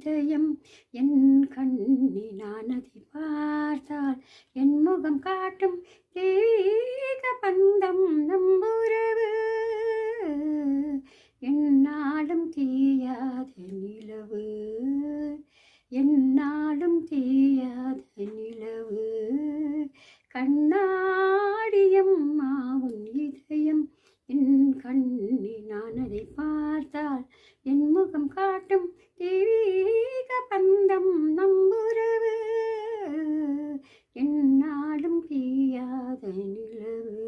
இதயம் என் கண்ணி நான் அதை பார்த்தால் என் முகம் காட்டும் தெய்வீக பந்தம் நம்புறவு என்னாலும் தீயாத நிலவு என்னாலும் தீயாத நிலவு கண்ணாடியம் மாவும் இதயம் என் கண்ணி நான் அதை பார்த்தால் என் முகம் காட்டும் தெய்வீக பந்தம் நம்புறவு என்னாலும் தீயாத நிலவு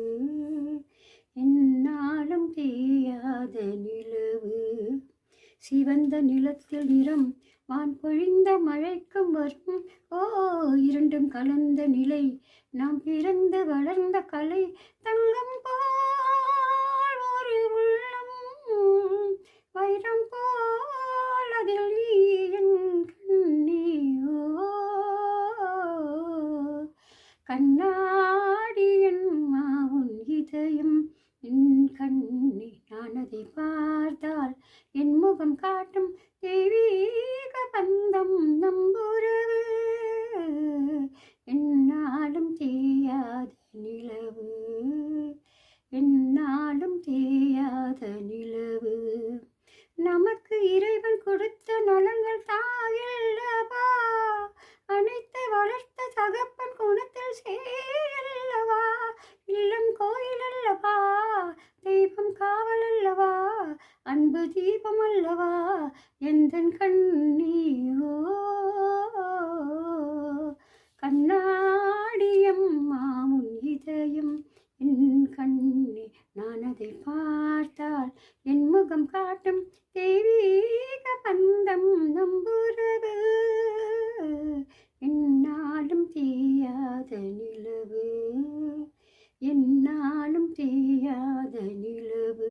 என்னாலும் தீயாத நிலவு சிவந்த நிலத்தில் நிறம் வான் பொழிந்த மழைக்கும் வரும் இரண்டும் கலந்த நிலை நாம் பிறந்து வளர்ந்த கலை தங்கம் போல் ஒரு உள்ளம் வைரம் போல் அதில் நீ என் கண்ணீயோ கண்ணாடியன் மாவுன் இதயம் என் கண்ணி நான் அதை பார்த்தால் என் முகம் காட்டும் தெய்வீக பந்தம் நம்புறவு என்னாலும் தீயாத நிலவு என்னாலும் தீயாத நிலவு நமக்கு இறைவன் கொடுத்த நலங்கள் தாயல்லவா அனைத்தை வளர்த்த தகப்பன் குணத்தில் சேரல்லவா இல்லம் கோயில் அல்லவா தெய்வம் காவல் அல்லவா அன்பு தீபம் அல்லவா எந்தன் கண்ணீயோ கண்ணாடியம் மாமுன் இதயம் என் கண்ணி நான் அதை பார்த்தால் என் முகம் காட்டும்